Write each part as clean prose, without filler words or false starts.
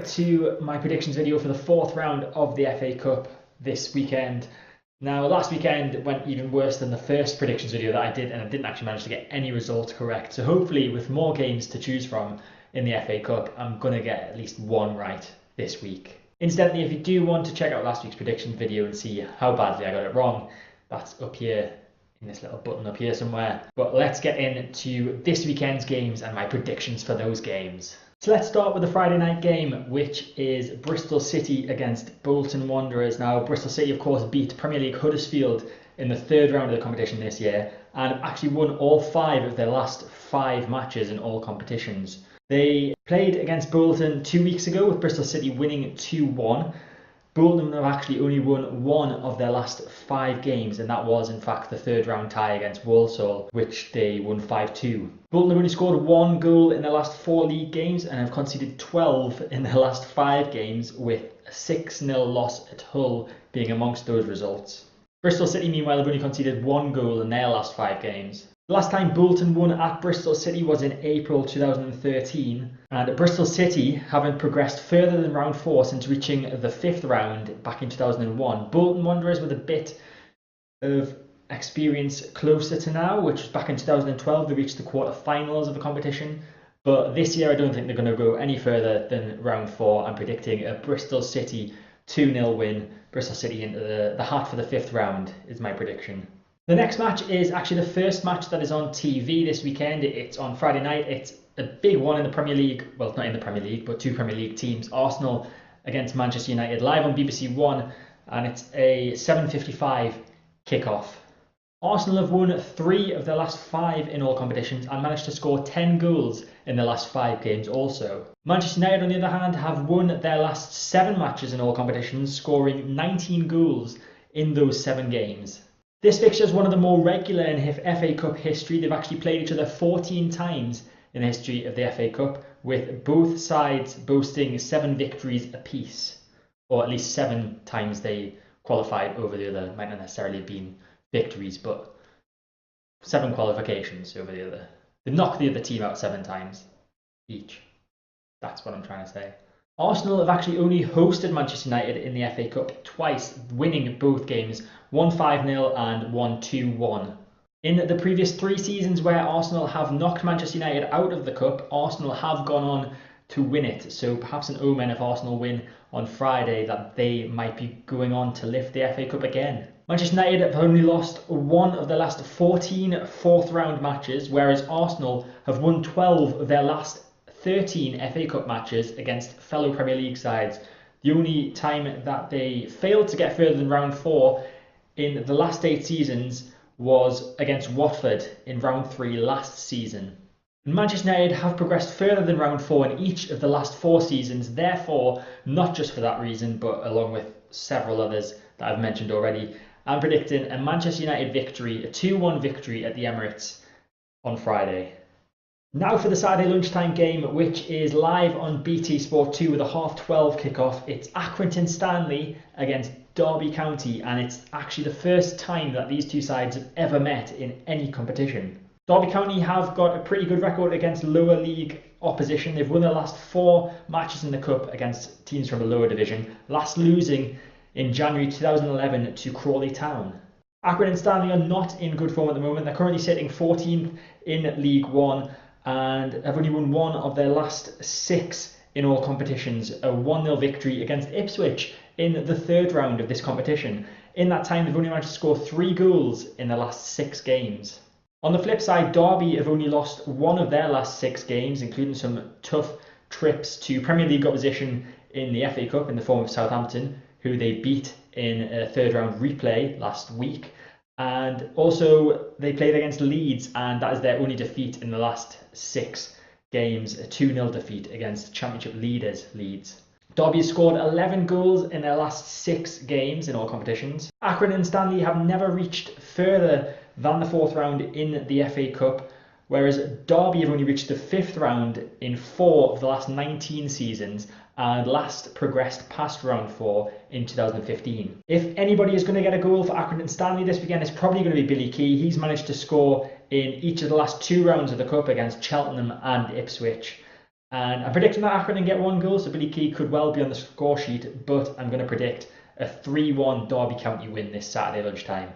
to my predictions video for the fourth round of the FA Cup this weekend. Now, last weekend went even worse than the first predictions video that I did, and I didn't actually manage to get any results correct. So hopefully, with more games to choose from in the FA Cup, I'm going to get at least one right this week. Incidentally, if you do want to check out last week's predictions video and see how badly I got it wrong, that's up here in this little button up here somewhere. But let's get into this weekend's games and my predictions for those games. So let's start with the Friday night game, which is Bristol City against Bolton Wanderers. Now, Bristol City, of course, beat Premier League Huddersfield in the third round of the competition this year and actually won all 5 of their last 5 matches in all competitions. They played against Bolton 2 weeks ago with Bristol City winning 2-1. Bolton have actually only won 1 of their last 5 games, and that was in fact the third round tie against Walsall, which they won 5-2. Bolton have only scored 1 goal in their last 4 league games and have conceded 12 in their last 5 games, with a 6-0 loss at Hull being amongst those results. Bristol City, meanwhile, have only conceded 1 goal in their last 5 games. The last time Bolton won at Bristol City was in April 2013, and Bristol City haven't progressed further than round 4 since reaching the 5th round back in 2001. Bolton Wanderers with a bit of experience closer to now, which was back in 2012, they reached the quarter-finals of the competition, but this year I don't think they're going to go any further than round 4. I'm predicting a Bristol City 2-0 win. Bristol City into the hat for the 5th round is my prediction. The next match is actually the first match that is on TV this weekend. It's on Friday night. It's a big one in the Premier League. Well, not in the Premier League, but 2 Premier League teams. Arsenal against Manchester United, live on BBC One, and it's a 7:55 kickoff. Arsenal have won 3 of their last 5 in all competitions and managed to score 10 goals in their last 5 games also. Manchester United, on the other hand, have won their last 7 matches in all competitions, scoring 19 goals in those 7 games. This fixture is one of the more regular in FA Cup history. They've actually played each other 14 times in the history of the FA Cup, with both sides boasting 7 victories apiece, or at least 7 times they qualified over the other. Might not necessarily have been victories, but 7 qualifications over the other. They've knocked the other team out 7 times each. That's what I'm trying to say. Arsenal have actually only hosted Manchester United in the FA Cup twice, winning both games, one 5-0 and one 2-1. In the previous 3 seasons where Arsenal have knocked Manchester United out of the Cup, Arsenal have gone on to win it. So perhaps an omen if Arsenal win on Friday that they might be going on to lift the FA Cup again. Manchester United have only lost 1 of their last 14 fourth round matches, whereas Arsenal have won 12 of their last 13 FA Cup matches against fellow Premier League sides. The only time that they failed to get further than round 4 in the last 8 seasons was against Watford in round 3 last season. Manchester United have progressed further than round 4 in each of the last 4 seasons, therefore, not just for that reason, but along with several others that I've mentioned already, I'm predicting a Manchester United victory, a 2-1 victory at the Emirates on Friday. Now for the Saturday lunchtime game, which is live on BT Sport 2 with a 12:30 kickoff. It's Accrington Stanley against Derby County, and it's actually the first time that these 2 sides have ever met in any competition. Derby County have got a pretty good record against lower league opposition. They've won their last 4 matches in the Cup against teams from the lower division, last losing in January 2011 to Crawley Town. Accrington Stanley are not in good form at the moment. They're currently sitting 14th in League One and have only won 1 of their last 6 in all competitions, a 1-0 victory against Ipswich in the 3rd round of this competition. In that time, they've only managed to score 3 goals in the last 6 games. On the flip side, Derby have only lost 1 of their last 6 games, including some tough trips to Premier League opposition in the FA Cup in the form of Southampton, who they beat in a 3rd round replay last week. And also they played against Leeds, and that is their only defeat in the last 6 games, a 2-0 defeat against Championship leaders Leeds. Derby has scored 11 goals in their last 6 games in all competitions. Accrington and Stanley have never reached further than the 4th round in the FA Cup, whereas Derby have only reached the 5th round in 4 of the last 19 seasons and last progressed past round 4 in 2015. If anybody is going to get a goal for Accrington Stanley this weekend, it's probably going to be Billy Key. He's managed to score in each of the last 2 rounds of the Cup against Cheltenham and Ipswich. And I'm predicting that Accrington get 1 goal, so Billy Key could well be on the score sheet, but I'm going to predict a 3-1 Derby County win this Saturday lunchtime.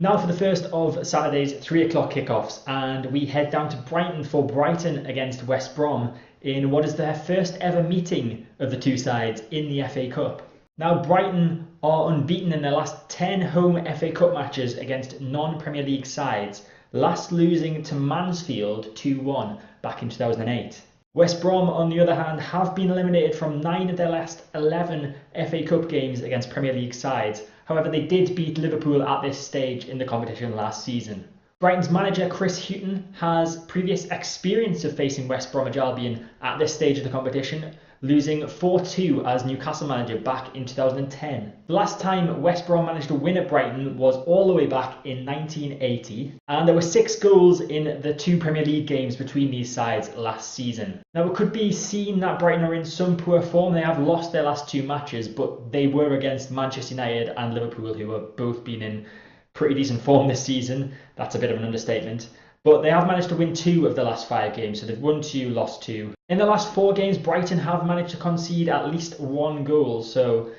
Now for the first of Saturday's 3 o'clock kickoffs, and we head down to Brighton for Brighton against West Brom in what is their first ever meeting of the two sides in the FA Cup. Now Brighton are unbeaten in their last 10 home FA Cup matches against non-Premier League sides, last losing to Mansfield 2-1 back in 2008. West Brom, on the other hand, have been eliminated from 9 of their last 11 FA Cup games against Premier League sides. However, they did beat Liverpool at this stage in the competition last season. Brighton's manager Chris Hughton has previous experience of facing West Bromwich Albion at this stage of the competition, losing 4-2 as Newcastle manager back in 2010. The last time West Brom managed to win at Brighton was all the way back in 1980, and there were 6 goals in the 2 Premier League games between these sides last season. Now it could be seen that Brighton are in some poor form. They have lost their last 2 matches, but they were against Manchester United and Liverpool, who have both been in pretty decent form this season. That's a bit of an understatement. But they have managed to win 2 of the last 5 games, so they've won 2, lost 2. In the last 4 games, Brighton have managed to concede at least 1 goal, so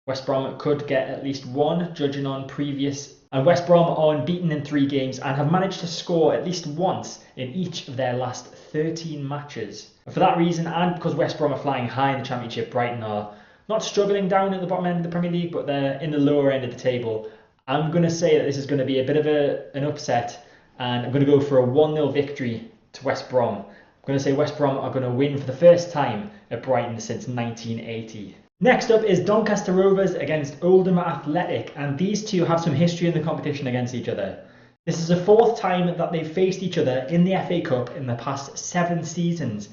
West Brom could get at least 1, judging on previous. And West Brom are unbeaten in 3 games and have managed to score at least once in each of their last 13 matches. And for that reason, and because West Brom are flying high in the Championship, Brighton are not struggling down at the bottom end of the Premier League, but they're in the lower end of the table. I'm going to say that this is going to be a bit of an upset, and I'm going to go for a 1-0 victory to West Brom. I'm going to say West Brom are going to win for the first time at Brighton since 1980. Next up is Doncaster Rovers against Oldham Athletic, and these two have some history in the competition against each other. This is the 4th time that they've faced each other in the FA Cup in the past 7 seasons.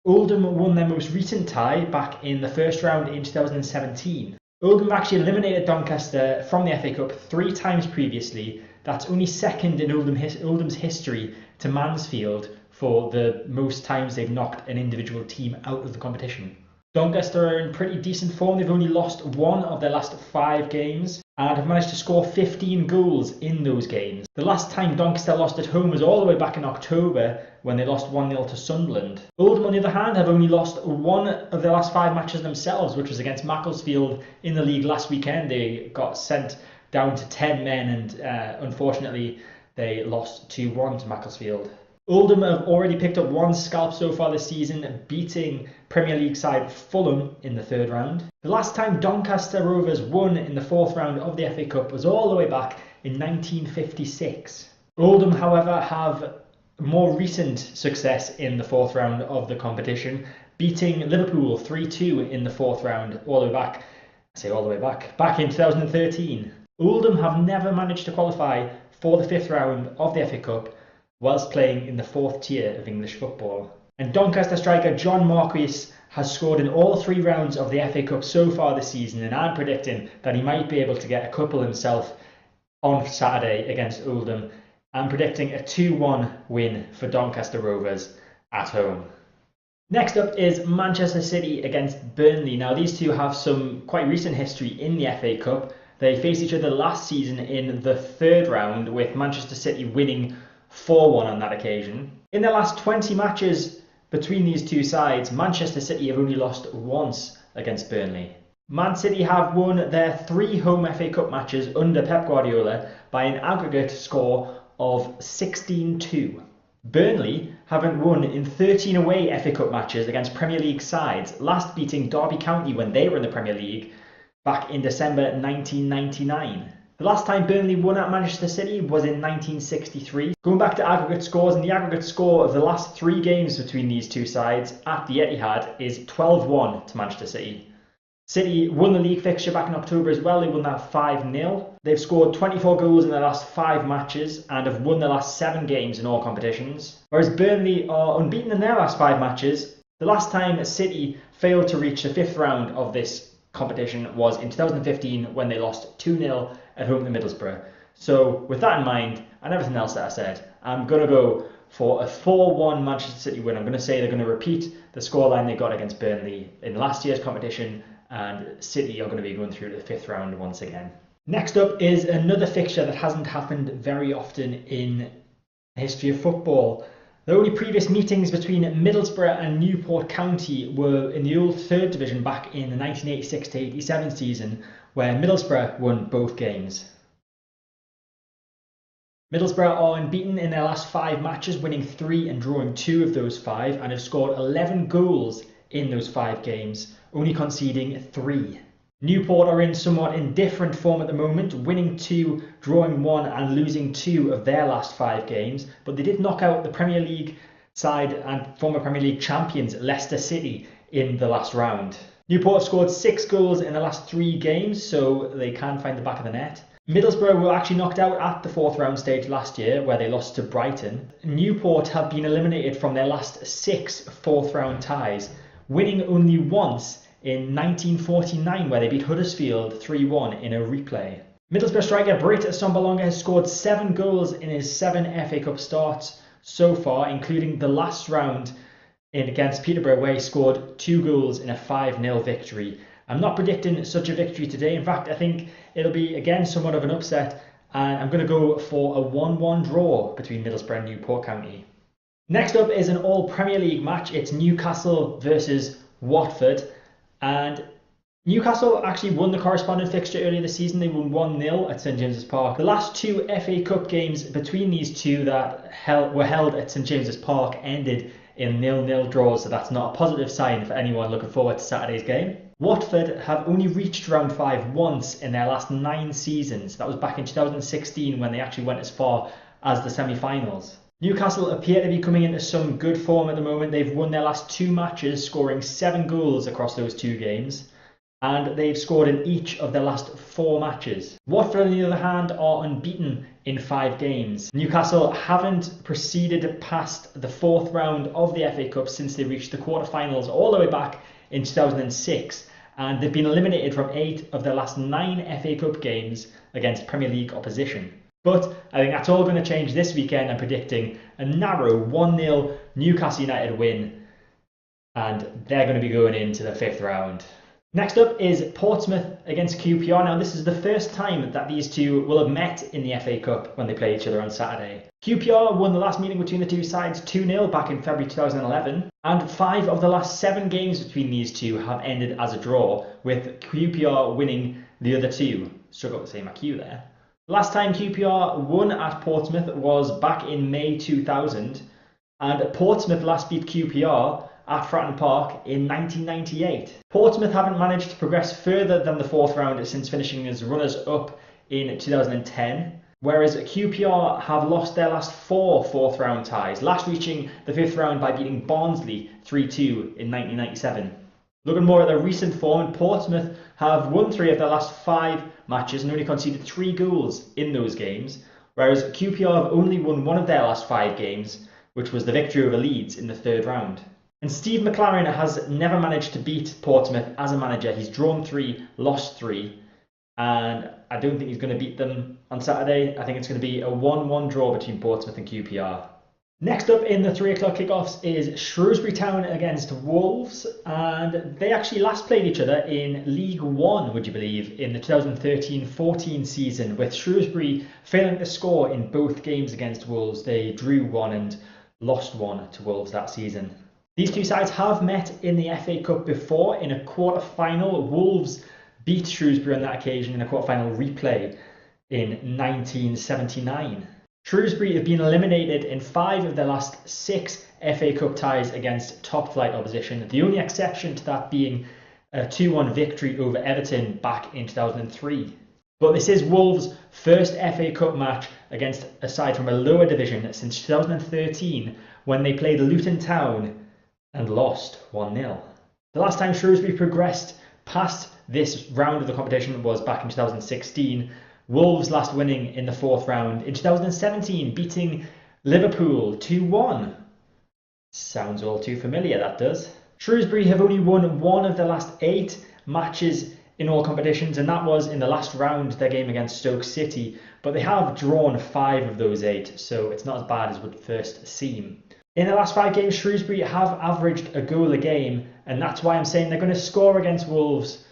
Oldham won their most recent tie back in the first round in 2017. Oldham actually eliminated Doncaster from the FA Cup 3 times previously. That's only second in Oldham's history to Mansfield for the most times they've knocked an individual team out of the competition. Doncaster are in pretty decent form. They've only lost 1 of their last 5 games and have managed to score 15 goals in those games. The last time Doncaster lost at home was all the way back in October when they lost 1-0 to Sunderland. Oldham, on the other hand, have only lost 1 of their last 5 matches themselves, which was against Macclesfield in the league last weekend. They got sent down to 10 men and unfortunately they lost 2-1 to Macclesfield. Oldham have already picked up 1 scalp so far this season, beating Premier League side Fulham in the 3rd round. The last time Doncaster Rovers won in the 4th round of the FA Cup was all the way back in 1956. Oldham, however, have more recent success in the 4th round of the competition, beating Liverpool 3-2 in the 4th round back in 2013. Oldham have never managed to qualify for the 5th round of the FA Cup whilst playing in the 4th tier of English football. And Doncaster striker John Marquis has scored in all 3 rounds of the FA Cup so far this season, and I'm predicting that he might be able to get a couple himself on Saturday against Oldham. I'm predicting a 2-1 win for Doncaster Rovers at home. Next up is Manchester City against Burnley. Now these two have some quite recent history in the FA Cup. They faced each other last season in the 3rd round, with Manchester City winning 4-1 on that occasion. In their last 20 matches between these two sides, Manchester City have only lost once against Burnley. Man City have won their 3 home FA Cup matches under Pep Guardiola by an aggregate score of 16-2. Burnley haven't won in 13 away FA Cup matches against Premier League sides, last beating Derby County when they were in the Premier League back in December 1999. The last time Burnley won at Manchester City was in 1963. Going back to aggregate scores, and the aggregate score of the last 3 games between these two sides at the Etihad is 12-1 to Manchester City. City won the league fixture back in October as well. They won that 5-0. They've scored 24 goals in their last 5 matches and have won their last 7 games in all competitions. Whereas Burnley are unbeaten in their last 5 matches. The last time City failed to reach the 5th round of this competition was in 2015 when they lost 2-0 at home to Middlesbrough. So with that in mind and everything else that I said, I'm going to go for a 4-1 Manchester City win. I'm going to say they're going to repeat the scoreline they got against Burnley in last year's competition, and City are going to be going through to the 5th round once again. Next up is another fixture that hasn't happened very often in the history of football. The only previous meetings between Middlesbrough and Newport County were in the old third division back in the 1986-87 season, where Middlesbrough won both games. Middlesbrough are unbeaten in their last 5 matches, winning 3 and drawing 2 of those 5, and have scored 11 goals in those 5 games, only conceding 3. Newport are in somewhat indifferent form at the moment, winning 2, drawing 1 and losing 2 of their last 5 games, but they did knock out the Premier League side and former Premier League champions Leicester City in the last round. Newport have scored 6 goals in the last 3 games, so they can find the back of the net. Middlesbrough were actually knocked out at the 4th round stage last year, where they lost to Brighton. Newport have been eliminated from their last 6 4th round ties, winning only once in 1949, where they beat Huddersfield 3-1 in a replay. Middlesbrough striker Britt Assombalonga has scored 7 goals in his 7 FA Cup starts so far, including the last round against Peterborough, where he scored 2 goals in a 5-0 victory. I'm not predicting such a victory today. In fact, I think it'll be, again, somewhat of an upset, and I'm going to go for a 1-1 draw between Middlesbrough and Newport County. Next up is an all-Premier League match. It's Newcastle versus Watford. And Newcastle actually won the corresponding fixture earlier this season. They won 1-0 at St James's Park. The last 2 FA Cup games between these two that were held at St James's Park ended in 0-0 draws, so that's not a positive sign for anyone looking forward to Saturday's game. Watford have only reached round 5 once in their last 9 seasons. That was back in 2016 when they actually went as far as the semi-finals. Newcastle appear to be coming into some good form at the moment. They've won their last 2 matches, scoring 7 goals across those 2 games, and they've scored in each of their last 4 matches. Watford, on the other hand, are unbeaten in 5 games. Newcastle haven't proceeded past the 4th round of the FA Cup since they reached the quarter-finals all the way back in 2006, and they've been eliminated from 8 of their last 9 FA Cup games against Premier League opposition. But I think that's all going to change this weekend. I'm predicting a narrow 1-0 Newcastle United win, and they're going to be going into the 5th round. Next up is Portsmouth against QPR. Now, this is the first time that these two will have met in the FA Cup when they play each other on Saturday. QPR won the last meeting between the two sides 2-0 back in February 2011, and 5 of the last 7 games between these two have ended as a draw, with QPR winning the other 2. Struggle to say my Q there. Last time QPR won at Portsmouth was back in May 2000, and Portsmouth last beat QPR at Fratton Park in 1998. Portsmouth haven't managed to progress further than the 4th round since finishing as runners-up in 2010, whereas QPR have lost their last 4 4th round ties, last reaching the 5th round by beating Barnsley 3-2 in 1997. Looking more at their recent form, Portsmouth have won 3 of their last 5 matches and only conceded 3 goals in those games, whereas QPR have only won 1 of their last 5 games, which was the victory over Leeds in the 3rd round. And Steve McLaren has never managed to beat Portsmouth as a manager. He's drawn 3, lost 3, and I don't think he's going to beat them on Saturday. I think it's going to be a 1-1 draw between Portsmouth and QPR. Next up in the 3 o'clock kickoffs is Shrewsbury Town against Wolves, and they actually last played each other in League One, would you believe, in the 2013-14 season, with Shrewsbury failing to score in both games against Wolves. They drew 1 and lost 1 to Wolves that season. These two sides have met in the FA Cup before in a quarter-final. Wolves beat Shrewsbury on that occasion in a quarter-final replay in 1979. Shrewsbury have been eliminated in 5 of their last 6 FA Cup ties against top-flight opposition, the only exception to that being a 2-1 victory over Everton back in 2003. But this is Wolves' first FA Cup match against a side from a lower division since 2013, when they played Luton Town and lost 1-0. The last time Shrewsbury progressed past this round of the competition was back in 2016, Wolves last winning in the 4th round in 2017, beating Liverpool 2-1. Sounds all too familiar, that does. Shrewsbury have only won 1 of their last 8 matches in all competitions, and that was in the last round, their game against Stoke City, but they have drawn 5 of those 8, so it's not as bad as would first seem. In the last 5 games, Shrewsbury have averaged a goal a game, and that's why I'm saying they're going to score against Wolves,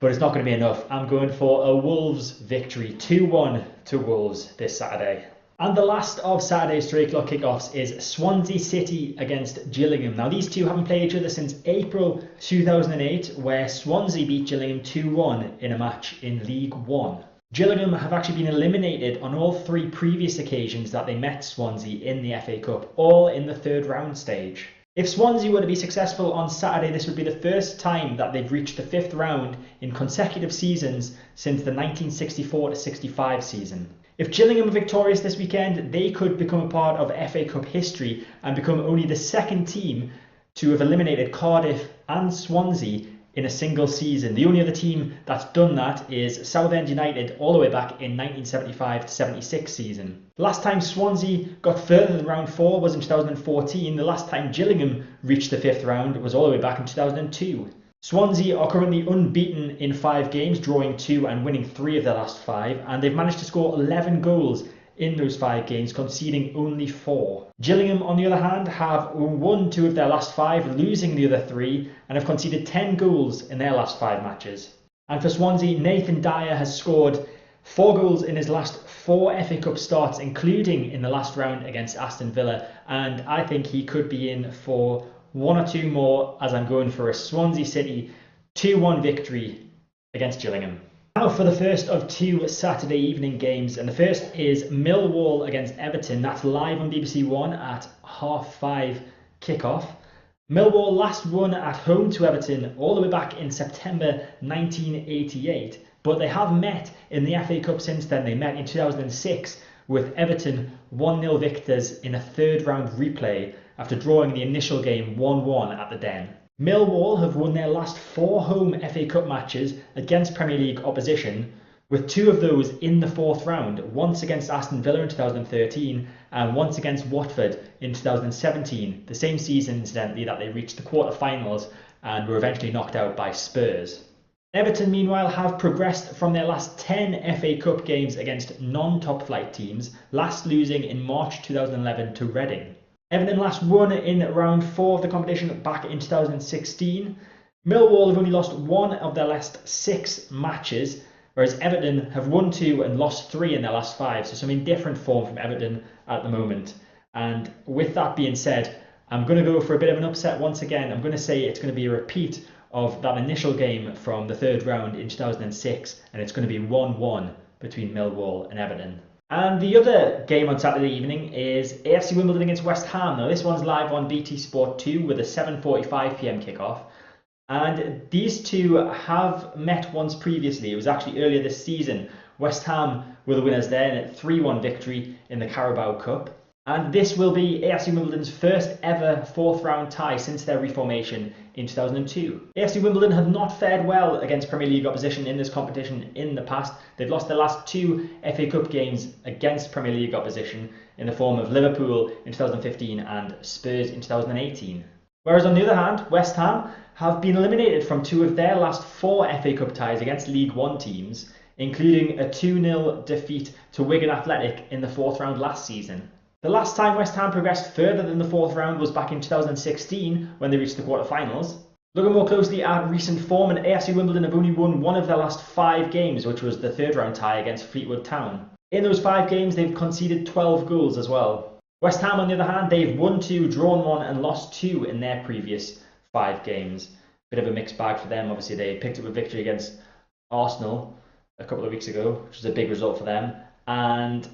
but it's not going to be enough. I'm going for a Wolves victory, 2-1 to Wolves this Saturday. And the last of Saturday's 3 o'clock kickoffs is Swansea City against Gillingham. Now, these two haven't played each other since April 2008, where Swansea beat Gillingham 2-1 in a match in League One. Gillingham have actually been eliminated on all 3 previous occasions that they met Swansea in the FA Cup, all in the third round stage. If Swansea were to be successful on Saturday, this would be the first time that they've reached the 5th round in consecutive seasons since the 1964-65 season. If Gillingham are victorious this weekend, they could become a part of FA Cup history and become only the second team to have eliminated Cardiff and Swansea in a single season. The only other team that's done that is Southend United all the way back in 1975-76 season. The last time Swansea got further than round 4 was in 2014. The last time Gillingham reached the 5th round was all the way back in 2002. Swansea are currently unbeaten in 5 games, drawing 2 and winning 3 of their last 5, and they've managed to score 11 goals in those 5 games, conceding only 4. Gillingham, on the other hand, have won 2 of their last 5, losing the other 3, and have conceded 10 goals in their last 5 matches. And for Swansea, Nathan Dyer has scored 4 goals in his last 4 FA Cup starts, including in the last round against Aston Villa, and I think he could be in for 1 or 2 more, as I'm going for a Swansea City 2-1 victory against Gillingham. Now for the first of 2 Saturday evening games, and the first is Millwall against Everton. That's live on BBC One at 5:30 kickoff. Millwall last won at home to Everton all the way back in September 1988, but they have met in the FA Cup since then. They met in 2006 with Everton 1-0 victors in a 3rd round replay after drawing the initial game 1-1 at the Den. Millwall have won their last 4 home FA Cup matches against Premier League opposition, with 2 of those in the 4th round, once against Aston Villa in 2013 and once against Watford in 2017, the same season incidentally that they reached the quarter-finals and were eventually knocked out by Spurs. Everton, meanwhile, have progressed from their last 10 FA Cup games against non-top flight teams, last losing in March 2011 to Reading. Everton last won in round 4 of the competition back in 2016. Millwall have only lost 1 of their last 6 matches, whereas Everton have won 2 and lost 3 in their last 5. So some indifferent form from Everton at the moment. And with that being said, I'm going to go for a bit of an upset once again. I'm going to say it's going to be a repeat of that initial game from the 3rd round in 2006, and it's going to be 1-1 between Millwall and Everton. And the other game on Saturday evening is AFC Wimbledon against West Ham. Now this one's live on BT Sport 2 with a 7:45 PM kickoff. And these two have met once previously. It was actually earlier this season. West Ham were the winners there in a 3-1 victory in the Carabao Cup. And this will be AFC Wimbledon's first ever 4th round tie since their reformation in 2002. AFC Wimbledon have not fared well against Premier League opposition in this competition in the past. They've lost their last 2 FA Cup games against Premier League opposition in the form of Liverpool in 2015 and Spurs in 2018. Whereas on the other hand, West Ham have been eliminated from 2 of their last 4 FA Cup ties against League One teams, including a 2-0 defeat to Wigan Athletic in the 4th round last season. The last time West Ham progressed further than the 4th round was back in 2016 when they reached the quarter-finals. Looking more closely at recent form, and AFC Wimbledon have only won 1 of their last 5 games, which was the 3rd round tie against Fleetwood Town. In those 5 games, they've conceded 12 goals as well. West Ham, on the other hand, they've won 2, drawn 1 and lost 2 in their previous 5 games. Bit of a mixed bag for them. Obviously, they picked up a victory against Arsenal a couple of weeks ago, which was a big result for them. And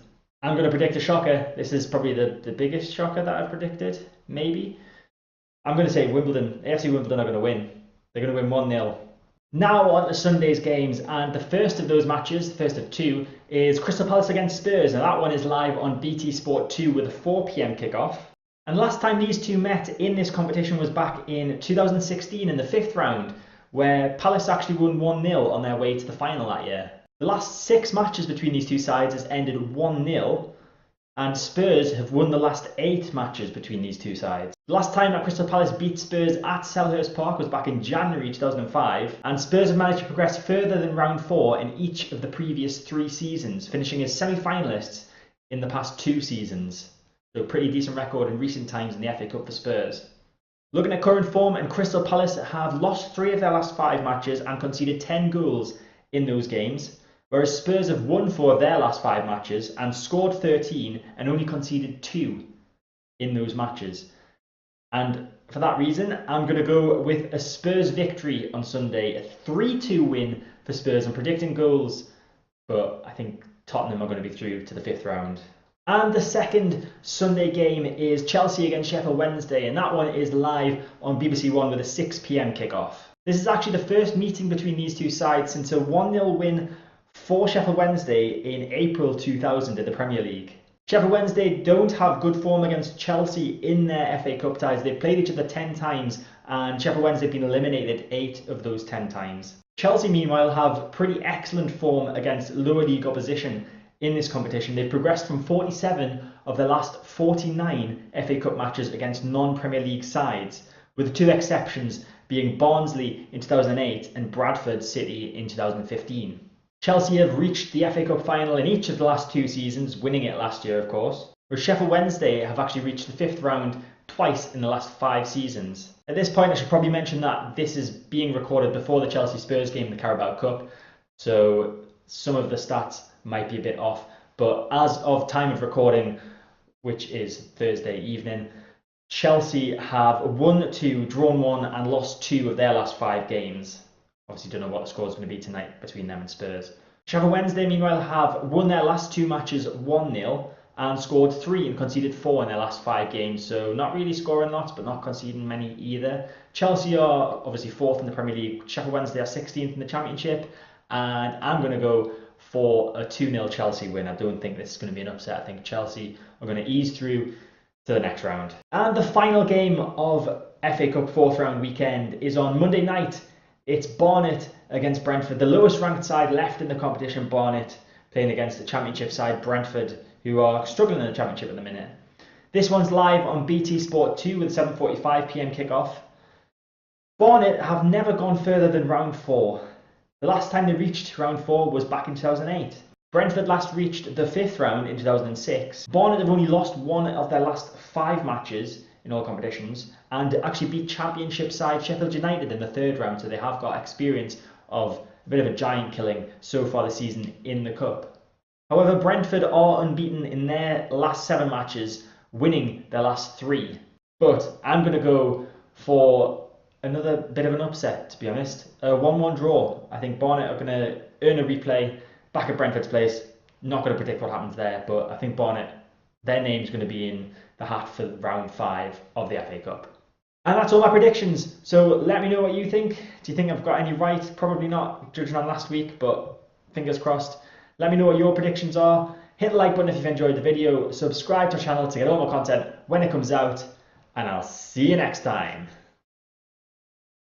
I'm going to predict a shocker. This is probably the biggest shocker that I've predicted, maybe. I'm going to say Wimbledon. AFC Wimbledon are going to win. They're going to win 1-0. Now on to Sunday's games, and the first of those matches, the first of 2, is Crystal Palace against Spurs. Now that one is live on BT Sport 2 with a 4 PM kickoff. And last time these two met in this competition was back in 2016 in the 5th round, where Palace actually won 1-0 on their way to the final that year. The last 6 matches between these two sides has ended 1-0, and Spurs have won the last 8 matches between these two sides. The last time that Crystal Palace beat Spurs at Selhurst Park was back in January 2005, and Spurs have managed to progress further than round 4 in each of the previous 3 seasons, finishing as semi-finalists in the past 2 seasons. So a pretty decent record in recent times in the FA Cup for Spurs. Looking at current form, and Crystal Palace have lost 3 of their last 5 matches and conceded 10 goals in those games. whereas Spurs have won 4 of their last 5 matches and scored 13 and only conceded 2 in those matches. And for that reason, I'm going to go with a Spurs victory on Sunday, a 3-2 win for Spurs. I'm predicting goals, but I think Tottenham are going to be through to the 5th round. And the second Sunday game is Chelsea against Sheffield Wednesday, and that one is live on BBC One with a 6 p.m. kickoff. This is actually the first meeting between these two sides since a 1-0 win for Sheffield Wednesday in April 2000 in the Premier League. Sheffield Wednesday don't have good form against Chelsea in their FA Cup ties. They've played each other 10 times and Sheffield Wednesday have been eliminated 8 of those 10 times. Chelsea, meanwhile, have pretty excellent form against lower league opposition in this competition. They've progressed from 47 of their last 49 FA Cup matches against non-Premier League sides, with the 2 exceptions being Barnsley in 2008 and Bradford City in 2015. Chelsea have reached the FA Cup final in each of the last 2 seasons, winning it last year, of course, whereas Sheffield Wednesday have actually reached the 5th round twice in the last 5 seasons. At this point, I should probably mention that this is being recorded before the Chelsea Spurs game in the Carabao Cup, so some of the stats might be a bit off, but as of time of recording, which is Thursday evening, Chelsea have won 2, drawn 1 and lost 2 of their last 5 games. Obviously don't know what the score is going to be tonight between them and Spurs. Sheffield Wednesday, meanwhile, have won their last 2 matches 1-0 and scored 3 and conceded 4 in their last 5 games, so not really scoring lots but not conceding many either. Chelsea are obviously 4th in the Premier League, Sheffield Wednesday are 16th in the Championship, and I'm going to go for a 2-0 Chelsea win. I don't think this is going to be an upset. I think Chelsea are going to ease through to the next round. And the final game of FA Cup 4th round weekend is on Monday night. It's Barnet against Brentford, the lowest ranked side left in the competition. Barnet playing against the Championship side Brentford, who are struggling in the Championship at the minute. This one's live on BT Sport 2 with a 7:45 p.m. kickoff. Barnet have never gone further than round 4. The last time they reached round 4 was back in 2008. Brentford last reached the 5th round in 2006. Barnet have only lost 1 of their last 5 matches in all competitions and actually beat Championship side Sheffield United in the 3rd round, so they have got experience of a bit of a giant killing so far this season in the Cup. However, Brentford are unbeaten in their last 7 matches, winning their last 3. But I'm going to go for another bit of an upset, to be honest. A 1-1 draw. I think Barnet are going to earn a replay back at Brentford's place. Not going to predict what happens there, but I think Barnet, their name's going to be in the hat for round 5 of the FA Cup. And that's all my predictions. So let me know what you think. Do you think I've got any right? Probably not, judging on last week, but fingers crossed. Let me know what your predictions are. Hit the like button if you've enjoyed the video. Subscribe to our channel to get all more content when it comes out. And I'll see you next time.